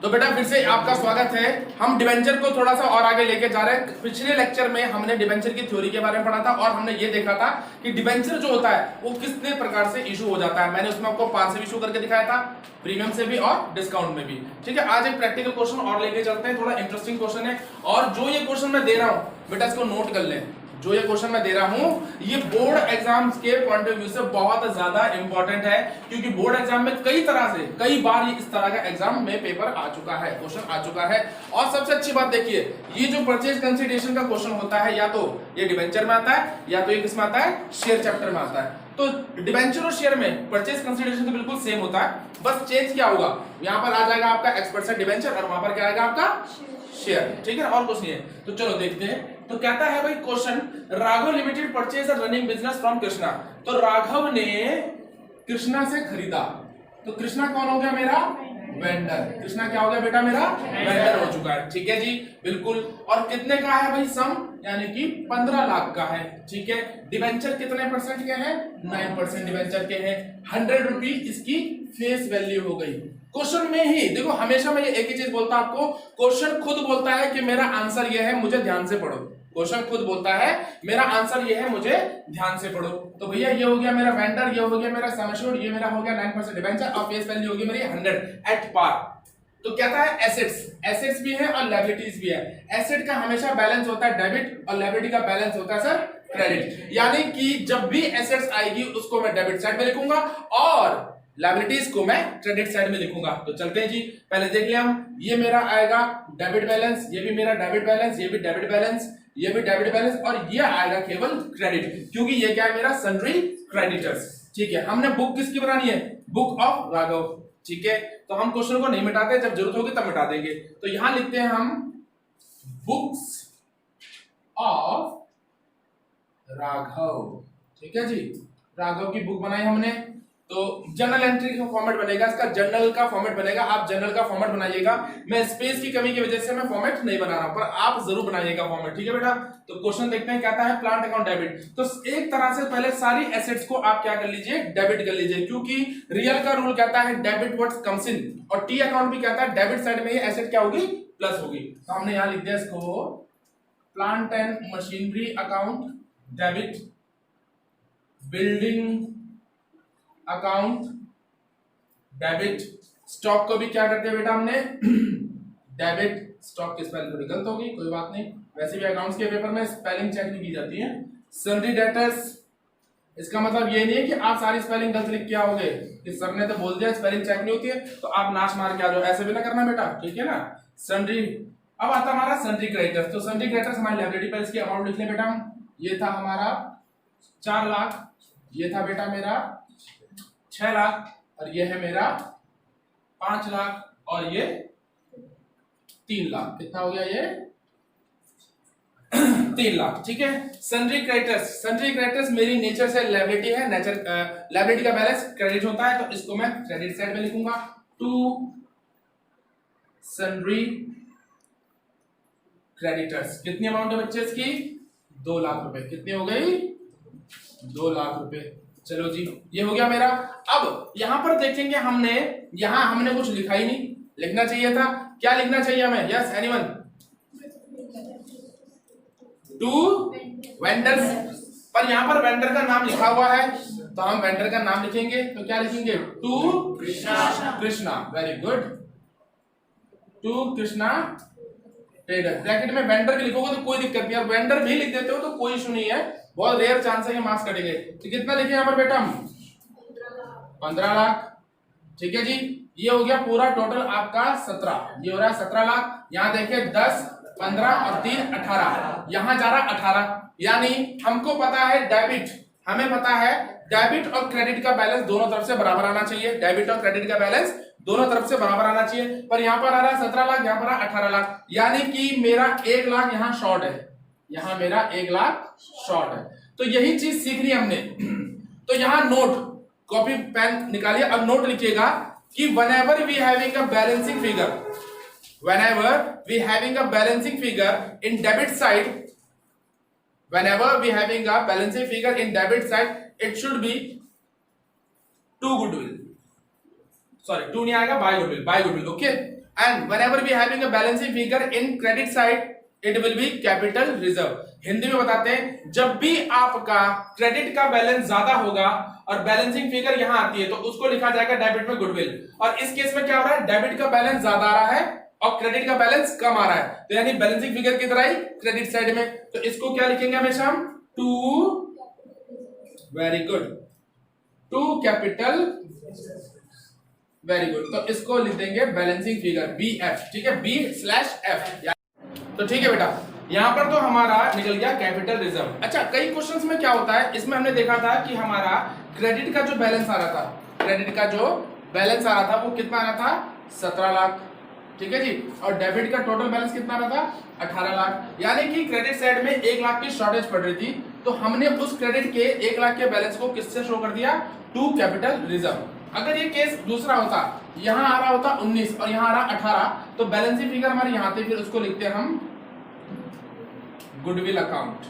तो बेटा फिर से आपका स्वागत है। हम डिबेंचर को थोड़ा सा और आगे लेके जा रहे हैं। पिछले लेक्चर में हमने डिबेंचर की थ्योरी के बारे में पढ़ा था और हमने ये देखा था कि डिबेंचर जो होता है वो कितने प्रकार से इशू हो जाता है। मैंने उसमें आपको 5 से इशू करके दिखाया था, प्रीमियम से भी और डिस्काउंट में भी। ठीक है, आज एक प्रैक्टिकल क्वेश्चन और लेके चलते हैं। थोड़ा इंटरेस्टिंग क्वेश्चन है और जो ये क्वेश्चन मैं दे रहा हूं बेटा इसको नोट कर लें। जो ये क्वेश्चन मैं दे रहा हूं ये बोर्ड एग्जाम्स के पॉइंट ऑफ व्यू से बहुत ज्यादा इंपॉर्टेंट है, क्योंकि बोर्ड एग्जाम में कई तरह से कई बार ये इस तरह का एग्जाम में पेपर आ चुका है, क्वेश्चन आ चुका है। और सबसे अच्छी बात देखिए, ये जो परचेज कंसीडरेशन का क्वेश्चन होता है या तो ये डिबेंचर में आता है या तो ये किसमें आता है, शेयर चैप्टर में आता है। तो डिबेंचर और शेयर में परचेज कंसीडरेशन तो बिल्कुल सेम होता है, बस चेंज क्या होगा, यहां पर आ जाएगा आपका X% डिबेंचर और वहां पर क्या आएगा आपका शेयर। ठीक है, और कुछ नहीं है। तो चलो देखते हैं। तो कहता है भाई question, Raghav limited purchase running business from Krishna. तो राघव ने कृष्णा से खरीदा, तो कृष्णा कौन हो गया मेरा वेंडर। कृष्णा क्या हो गया बेटा मेरा वेंडर हो चुका है। ठीक है जी, बिल्कुल। और कितने का है भाई सम, यानी कि 15 लाख का है। ठीक है, डिबेंचर कितने परसेंट के हैं, 9% डिबेंचर के हैं। 100 रुपी इसकी फेस वैल्यू हो गई। क्वेश्चन में ही देखो, हमेशा मैं ये एक ही चीज बोलता हूं आपको, क्वेश्चन खुद बोलता है कि मेरा आंसर ये है, मुझे ध्यान से पढ़ो। क्वेश्चन खुद बोलता है मेरा आंसर ये है, मुझे ध्यान से पढ़ो। तो भैया ये हो गया मेरा वेंडर, ये हो गया मेरा सम एश्योर्ड, ये मेरा हो गया 9% डिबेंचर और फेस वैल्यू होगी मेरी 100 एट पार। तो कहता है एसेट्स भी है और लायबिलिटीज भी है। एसेट का हमेशा बैलेंस होता है डेबिट और लायबिलिटी का बैलेंस होता है सर क्रेडिट। यानी कि जब भी एसेट्स आएगी उसको मैं डेबिट साइड में लिखूंगा और लायबिलिटीज को मैं क्रेडिट साइड में लिखूंगा। तो चलते हैं जी, पहले देख लिया हम। ये मेरा आएगा डेबिट बैलेंस, ये भी मेरा डेबिट बैलेंस, ये भी डेबिट बैलेंस, ये भी डेबिट बैलेंस और ये आएगा केवल क्रेडिट, क्योंकि ये क्या है मेरा सन्ड्री क्रेडिटर्स। ठीक है, हमने बुक किसकी बनानी है, बुक ऑफ राघव। ठीक है, तो हम क्वेश्चन को नहीं मिटाते, जब जरूरत होगी तब मिटा देंगे। तो यहां लिखते हैं हम बुक्स ऑफ राघव। ठीक है जी, राघव की बुक बनाई हमने। तो जर्नल एंट्री का फॉर्मेट बनेगा, इसका जर्नल का फॉर्मेट बनेगा। आप जर्नल का फॉर्मेट बनाइएगा। मैं स्पेस की कमी की वजह से मैं फॉर्मेट नहीं बना रहा हूं, पर आप जरूर बनाइएगा फॉर्मेट। ठीक है बेटा। तो क्वेश्चन देखते हैं, कहता है प्लांट अकाउंट डेबिट। तो एक तरह से पहले सारी एसेट्स को आप क्या कर लीजिए, डेबिट कर लीजिए, क्योंकि रियल का रूल कहता है डेबिट व्हाट्स कम्स इन, और टी अकाउंट भी कहता है डेबिट साइड में ही एसेट क्या होगी, प्लस होगी। तो हमने यहां लिख दिया इसको plant and machinery account debit, building account debit. Stock को भी क्या करते हैं बेटा हमने डेबिट। स्टॉक की स्पेलिंग थोड़ी गलत होगी, कोई बात नहीं, वैसे भी अकाउंट्स के पेपर में स्पेलिंग चेक नहीं की जाती है। सन्ड्री डेटर्स, इसका मतलब ये नहीं है कि आप सारी स्पेलिंग गलत लिख के आओगे कि सर ने तो बोल दिया स्पेलिंग चेक नहीं होती है तो आप नाश मार के आ जाओ, ऐसे भी ना करना बेटा। ठीक है ना। सन्ड्री, अब आता हमारा सन्ड्री क्रेडिटर्स। तो सन्ड्री क्रेडिटर्स हमारी लायबिलिटी पर, इसकी अमाउंट लिख ले बेटा हम। ये था हमारा 4 लाख, ये था बेटा मेरा 6 लाख और ये है मेरा 5 लाख और ये 3 लाख। कितना हो गया ये 3 लाख। ठीक है। सन्ड्री क्रेडिटर्स मेरी नेचर से लायबिलिटी है, नेचर लायबिलिटी का बैलेंस क्रेडिट होता है, तो इसको मैं क्रेडिट साइड में लिखूंगा। टू सन्ड्री क्रेडिटर्स, कितनी अमाउंट है बच्चे इसकी, 2 लाख रुपए। कितनी हो गई, 2 लाख रुपए। चलो जी, ये हो गया मेरा। अब यहां पर देखेंगे हमने, यहां हमने कुछ लिखा ही नहीं, लिखना चाहिए था। क्या लिखना चाहिए हमें, यस एनीवन, टू वेंडर्स, पर यहां पर वेंडर का नाम लिखा हुआ है तो हम वेंडर का नाम लिखेंगे। तो क्या लिखेंगे, to Krishna. Very good, to Krishna trader. Bracket में वेंडर भी लिखोगे तो कोई दिक्कत नहीं है, वेंडर भी लिख देते हो तो कोई इशू नहीं है, बहुत रेयर चांस है कि मार्क्स कटेंगे। तो कितना लिखे यहाँ पर बेटा हम, 15 लाख। ठीक है जी, ये हो गया पूरा टोटल आपका 17, ये हो रहा है 17 लाख। यहाँ देखिए 10, 15 और 3 18, यहाँ जा रहा 18। यानी हमको पता है डेबिट, हमें पता है डेबिट और क्रेडिट का बैलेंस दोनों तरफ से बराबर आना चाहिए। डेबिट और क्रेडिट का बैलेंस दोनों तरफ से बराबर आना चाहिए, पर यहाँ पर आ रहा है 17 लाख, यहाँ पर आ 18 लाख, यानी कि मेरा 1 लाख यहाँ शॉर्ट है, यहाँ मेरा 1 लाख शॉर्ट है। तो यही चीज सीखनी हमने। तो यहाँ नोट, कॉपी पेन निकालिए, अब नोट लिखिएगा कि whenever we having a balancing figure, whenever we having a balancing figure in debit side, whenever we having a balancing figure in debit side, it should be to goodwill, sorry 2 नहीं आएगा, by goodwill, okay. And whenever we having a balancing figure in credit side it will be capital reserve. Hindi में बताते हैं, जब भी आपका credit का balance ज्यादा होगा और बैलेंसिंग फिगर यहां आती है तो उसको लिखा जाएगा डेबिट में गुडविल। और इस केस में क्या हो रहा है, डेबिट का बैलेंस ज्यादा आ रहा है और क्रेडिट का बैलेंस कम आ रहा है, तो यानी बैलेंसिंग फिगर किधर आई, क्रेडिट साइड में। तो इसको क्या लिखेंगे हमेशा हम, to, very good, to capital, very good, तो इसको लिख देंगे बैलेंसिंग फिगर बी एफ, ठीक है, B/F। तो ठीक है बेटा, यहां पर तो हमारा निकल गया कैपिटल रिजर्व। अच्छा, कई क्वेश्चंस में क्या होता है, इसमें हमने देखा था कि हमारा क्रेडिट का जो बैलेंस आ रहा था, क्रेडिट का जो बैलेंस आ रहा था वो कितना आ रहा था, 17 लाख, ठीक है जी, और डेबिट का टोटल बैलेंस कितना आ रहा था, 18 लाख, यानी कि क्रेडिट साइड में 1 लाख की शॉर्टेज पड़ रही थी, तो हमने उस क्रेडिट के 1 लाख के बैलेंस को किससे शो कर दिया, टू कैपिटल रिजर्व। अगर ये केस दूसरा होता, यहां आ रहा होता 19 और यहां आ रहा 18, तो बैलेंसिंग फिगर हमारे यहां थे, फिर उसको लिखते हैं हम गुडविल अकाउंट,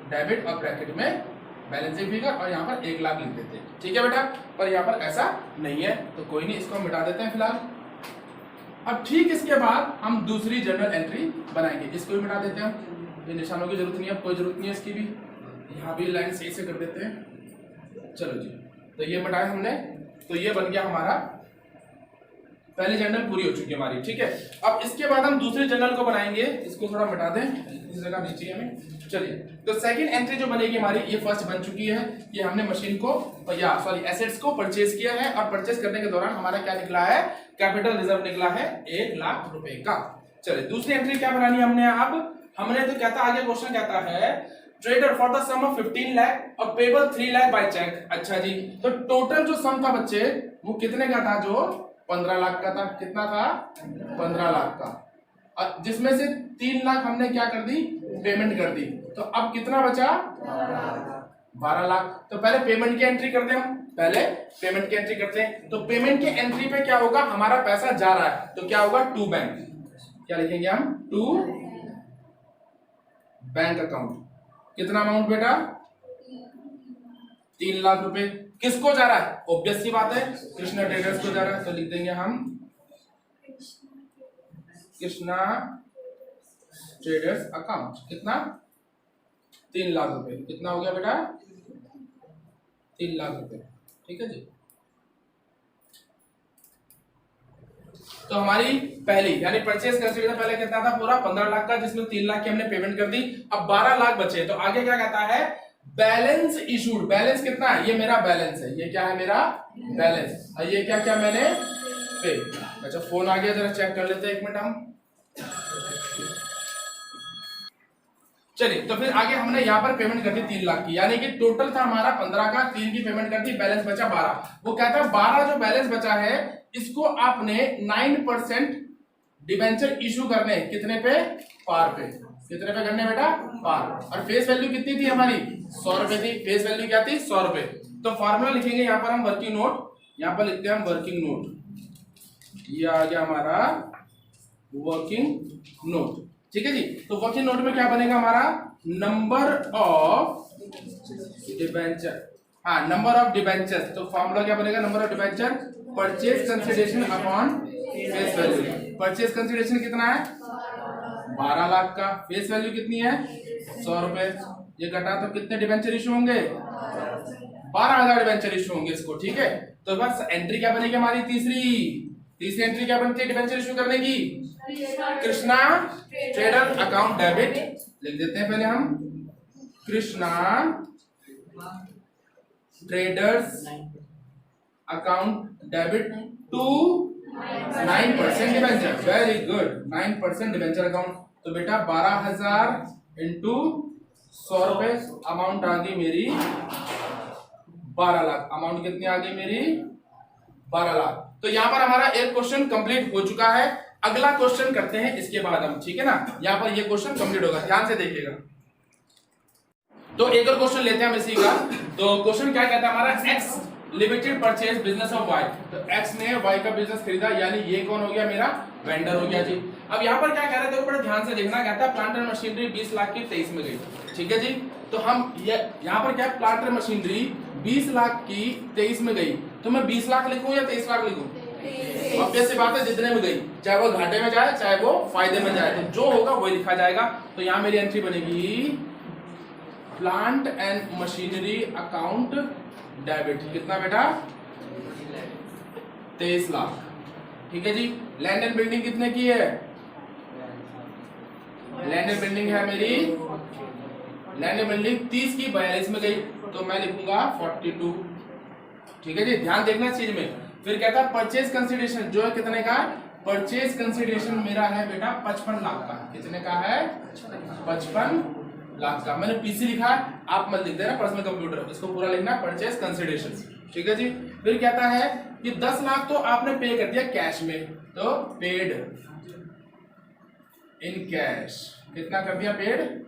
डेबिट और ब्रैकेट में बैलेंसिंग फिगर, और यहाँ पर 1 लाख लिख देते हैं, ठीक है बेटा। पर यहाँ पर ऐसा नहीं है, तो कोई नहीं, इसको मिटा देते हैं फिलहाल। अब ठीक इसके बाद हम दूसरी जर्नल एंट्री बनाएंगे, इसको भी मिटा देते हैं, ये निशानों की जरूरत नहीं है, कोई जरूरत नहीं है इसकी भी, यहाँ भी लाइन सही से कर देते हैं। चलो जी, तो ये मिटाया हमने, तो ये बन गया हमारा, पहली जर्नल पूरी हो चुकी है हमारी, ठीक है। अब इसके बाद हम दूसरी जर्नल को बनाएंगे, इसको थोड़ा मिटा दें, इस जगह नीचे हमें। चलिए, तो सेकंड एंट्री जो बनेगी हमारी, ये फर्स्ट बन चुकी है, ये हमने मशीन को या सॉरी एसेट्स को परचेज किया है, और परचेज करने के दौरान हमारा क्या निकला है, कैपिटल रिजर्व निकला है 1 लाख रुपए का। चलिए, दूसरी एंट्री क्या बनानी है हमने, अब हमने तो कहता आगे क्वेश्चन कहता है trader for the sum of 15 lakh और पेबल 3 लाख बाय चेक। अच्छा जी, तो टोटल जो सम था बच्चे वो कितने का था, जो 15 लाख का था, कितना था, 15 लाख का, और जिसमें से 3 लाख हमने क्या कर दी, पेमेंट कर दी, तो अब कितना बचा, 12 लाख। तो पहले पेमेंट की एंट्री करते हैं हम, पहले पेमेंट की एंट्री करते हैं। तो पेमेंट की एंट्री पे क्या होगा, हमारा पैसा जा रहा है, तो क्या होगा, टू बैंक, क्या लिखेंगे हम, टू बैंक अकाउंट। कितना अमाउंट बेटा, 3 लाख रुपए। किसको जा रहा है, ऑब्वियस सी बात है, कृष्णा ट्रेडर्स को जा रहा है, तो लिख देंगे हम कृष्णा ट्रेडर्स अकाउंट। कितना, 3 लाख रुपए। कितना हो गया बेटा, 3 लाख रुपए, ठीक है जी। तो हमारी पहली यानी परचेज कंसीडरेशन पहले कितना था, पूरा 15 लाख का, जिसमें 3 लाख की हमने पेमेंट कर दी, अब 12 लाख बचे। तो आगे क्या कहता है, बैलेंस इशूड। बैलेंस कितना है, ये मेरा बैलेंस है, ये क्या है मेरा बैलेंस, और ये क्या क्या मैंने पे। अच्छा, फोन आ गया, जरा चेक कर लेते हैं, 1 मिनट हम। चलिए, तो फिर आगे हमने यहाँ पर पेमेंट कर दी 3 लाख की, यानी कि टोटल था हमारा 15 का, 3 की पेमेंट कर दी, बैलेंस बचा 12। वो कहता है 12 जो बैलेंस बचा है, इसको आपने 9% डिबेंचर इशू करने, कितने पे, पार पे। कितने पे करने बेटा, पार। और फेस वैल्यू कितनी थी हमारी, 100 रुपए थी। फेस वैल्यू क्या थी, 100 रुपए। तो फॉर्मूला लिखेंगे यहाँ पर हम वर्किंग नोट, यहाँ पर लिखते हैं हम वर्किंग नोट, ये आ गया हमारा वर्किंग नोट, ठीक है जी। तो वर्किंग नोट में क्या बनेगा हमारा, नंबर ऑफ डिबेंचर, हाँ नंबर ऑफ डिबेंचर। तो फॉर्मूला क्या बनेगा, number of debenture purchase consideration upon face value. Purchase consideration कितना है, 12 लाख का, फेस वैल्यू कितनी है, 100 रुपए। ये घटा तो कितने डिबेंचर इशू होंगे, 12,000 डिबेंचर इशू होंगे इसको, ठीक है। तो बस एंट्री क्या बनेगी हमारी, तीसरी एंट्री क्या बनती है डिबेंचर इशू करने की, कृष्णा ट्रेडर अकाउंट डेबिट। लिख देते हैं पहले हम, Krishna traders account debit to 9% debenture. Very good, 9% debenture account. तो बेटा 12,000 इंटू 100 रुपए, अमाउंट आ गई मेरी 12 लाख। अमाउंट कितनी आ गई मेरी, 12 लाख। तो यहाँ पर हमारा एक क्वेश्चन कंप्लीट हो चुका है। अगला क्वेश्चन करते हैं इसके बाद हम, ठीक है ना। यहाँ पर ये क्वेश्चन कंप्लीट होगा, ध्यान से देखिएगा। तो एक और क्वेश्चन लेते हैं हम इसी का। तो क्वेश्चन क्या कहता है हमारा, X limited purchase business of Y. तो एक्स ने वाई का बिजनेस खरीदा, यानी ये कौन हो गया, मेरा वेंडर हो गया जी। अब यहाँ पर क्या कह रहे थे, बड़े ध्यान से देखना, कहता है प्लांट एंड मशीनरी 20 लाख की 23 में गई, ठीक है जी। तो हम ये यहाँ पर क्या, प्लांट एंड मशीनरी 20 लाख की 23 में गई, तो मैं 20 लाख लिखूं या 23 लाख लिखूं, ऑब्वियस सी बात है, जितने में गई, चाहे वो घाटे में जाए चाहे वो फायदे में जाए, तो जो होगा वही लिखा जाएगा। तो यहाँ मेरी एंट्री बनेगी plant and machinery account debit. कितना बेटा? 23 लाख। ठीक है जी। लैंड एंड बिल्डिंग कितने की है? लैंड एंड बिल्डिंग है मेरी, लैंड एंड बिल्डिंग 30 की 42 में गई, तो मैं लिखूंगा 42। ठीक है जी, ध्यान देखना इस चीज में। फिर कहता है परचेज कंसिडरेशन जो है कितने का? परचेज कंसिडरेशन मेरा है बेटा 55 लाख का। कितने का है? 55 लाख का। मैंने पीसी लिखा है, आप मत लिख देना पर्सनल कंप्यूटर, इसको पूरा लिखना परचेज कंसिडरेशन। ठीक है जी। फिर कहता है कि 10 लाख तो आपने पे कर दिया कैश में, तो पेड इन कैश। कितना कर दिया? पेड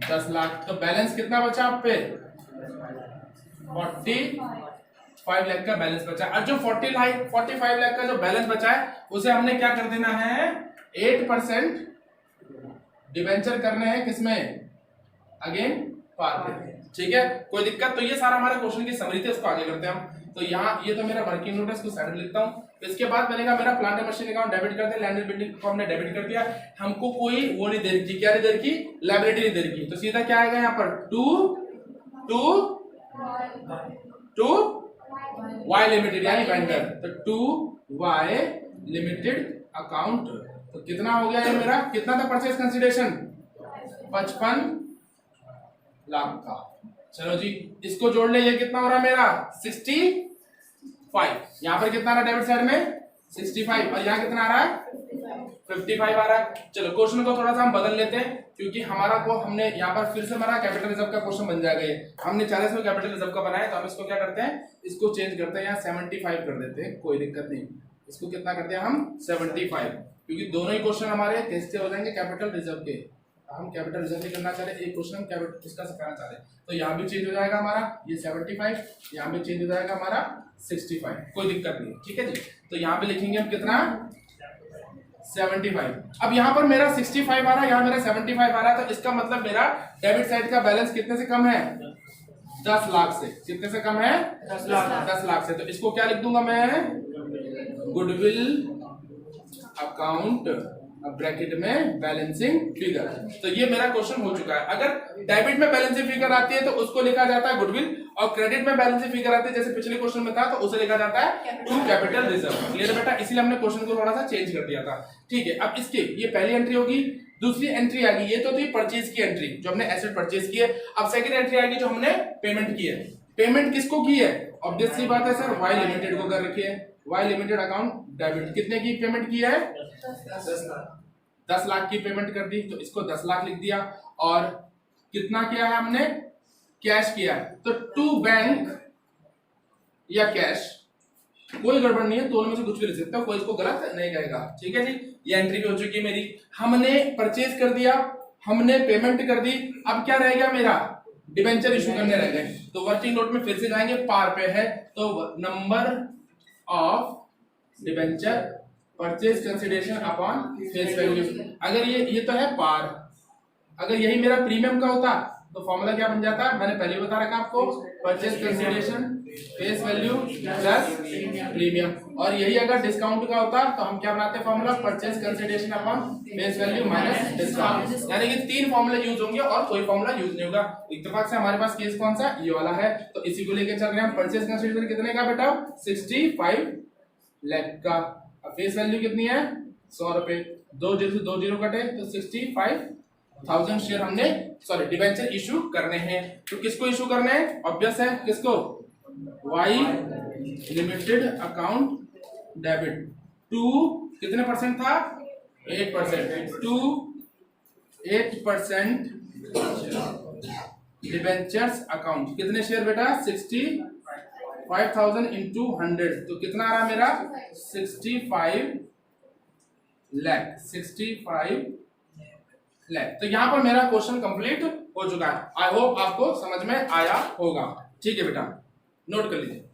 10 लाख। तो बैलेंस कितना बचा आप पे? 45 लाख का बैलेंस बचा। और जो 45 लाख का जो बैलेंस बचा है उसे हमने क्या कर देना है? 8% डिवेंचर करने हैं किसमें? अगेन पार पे। ठीक है, कोई दिक्कत? तो ये सारा हमारे क्वेश्चन की समरी थी, उसको आगे करते हैं हम। तो यहाँ ये तो मेरा वर्किंग नोट है, इसको साइड में लिखता हूँ। इसके बाद बनेगा मेरा plant and machine account debit करते हैं, लैंड एंड बिल्डिंग को हमने डेबिट कर दिया। हमको कोई वो नहीं दे रखी, क्या नहीं दे रखी? लायबिलिटी नहीं दे रखी। तो सीधा क्या आएगा यहाँ पर? टू वाई लिमिटेड यानी वेंडर, तो टू वाई लिमिटेड अकाउंट। तो कितना हो गया ये मेरा? कितना था परचेज कंसिडरेशन? 55 लाख का। चलो जी, इसको जोड़ ले। ये कितना हो रहा है मेरा? 65। यहाँ पर कितना आ रहा है डेबिट साइड में? 65। और यहाँ कितना आ रहा है? 55 आ रहा है। चलो क्वेश्चन को थोड़ा सा हम बदल लेते हैं, क्योंकि हमारा को हमने यहाँ पर फिर से हमारा कैपिटल रिजर्व का क्वेश्चन बन जाएगा। ये हमने 40 में कैपिटल रिजर्व का बनाया, तो हम इसको क्या करते हैं? इसको चेंज करते हैं, यहाँ 75 कर देते हैं, कोई दिक्कत नहीं। इसको कितना करते हैं हम? 75, क्योंकि दोनों ही क्वेश्चन हमारे कैसे हो जाएंगे? कैपिटल रिजर्व के। हम कैपिटल रिजर्व नहीं करना चाह रहे, एक क्वेश्चन हम कैपिटल इसका सिखाना चाह रहे हैं। तो यहाँ भी चेंज हो जाएगा हमारा ये 75, यहाँ भी चेंज हो जाएगा हमारा 65, कोई दिक्कत नहीं। ठीक है जी। तो यहाँ पे लिखेंगे हम कितना? 75। अब यहाँ पर मेरा 65 आ रहा है, यहाँ मेरा 75 आ रहा है, तो इसका मतलब मेरा डेबिट साइड का बैलेंस कितने से कम है? 10 लाख से। कितने से कम है? 10 लाख। 10 लाख से। तो इसको क्या लिख दूंगा मैं? गुडविल अकाउंट ब्रैकेट में बैलेंसिंग फिगर। तो ये मेरा क्वेश्चन हो चुका है। अगर डेबिट में बैलेंसिंग फिगर आती है तो उसको लिखा जाता है गुडविल, और क्रेडिट में बैलेंसिंग फिगर आती है जैसे पिछले क्वेश्चन में था, तो उसे लिखा जाता है टू कैपिटल रिजर्व। क्लियर है बेटा? इसीलिए हमने क्वेश्चन को थोड़ा सा चेंज कर दिया था। ठीक है, अब इसके ये पहली एंट्री होगी। दूसरी एंट्री आएगी, ये तो थी परचेज की एंट्री जो हमने एसेट परचेज की है। अब सेकंड एंट्री आएगी जो हमने पेमेंट की है। पेमेंट किसको की है? ऑब्वियसली बात है सर, वाई लिमिटेड को कर रखी है। Y limited account debit. कितने की पेमेंट की है? 10 लाख की पेमेंट कर दी, तो इसको 10 लाख लिख दिया। और कितना किया है हमने? कैश किया है, तो टू बैंक या कैश, कोई गड़बड़ नहीं है, दोनों में से कुछ भी लिख सकते हो, कोई इसको गलत नहीं कहेगा। ठीक है जी। ये एंट्री भी हो चुकी है मेरी। हमने परचेज कर दिया, हमने पेमेंट कर दी, अब क्या रह गया मेरा? डिबेंचर इशू करने रह गए। तो वर्किंग नोट में फिर से जाएंगे, पार पे है, तो number of debenture purchase consideration upon face value. अगर ये तो है पार, अगर यही मेरा प्रीमियम का होता तो फॉर्मूला क्या बन जाता? मैंने पहले बता रखा आपको, purchase consideration face value plus premium. और यही अगर डिस्काउंट का होता तो हम क्या बनाते? Formula purchase consideration upon face value minus discount. यानी कि 3 फॉर्मूला यूज होंगे और कोई फॉर्मूला यूज नहीं होगा। इत्तेफाक से हमारे पास केस कौन सा? ये वाला है, तो इसी को लेकर चल रहे हैं हम। परचेज कंसिडरेशन कितने का बेटा? 65 लाख का। फेस वैल्यू कितनी है? 100 रुपए। 2 जीरो से 2 जीरो कटे तो 65,000 शेयर हमने डिबेंचर इशू करने हैं। तो किसको इशू करने हैं? ऑब्वियस है, किसको? Y limited account debit to कितने परसेंट था? 8%। To 8% debentures account. कितने शेयर बेटा? 65,000 इंटू 100, तो कितना आ रहा मेरा? 65 लाख। 65 लाख। तो यहां पर मेरा क्वेश्चन कंप्लीट हो चुका है। आई होप आपको समझ में आया होगा। ठीक है बेटा, नोट कर लीजिए।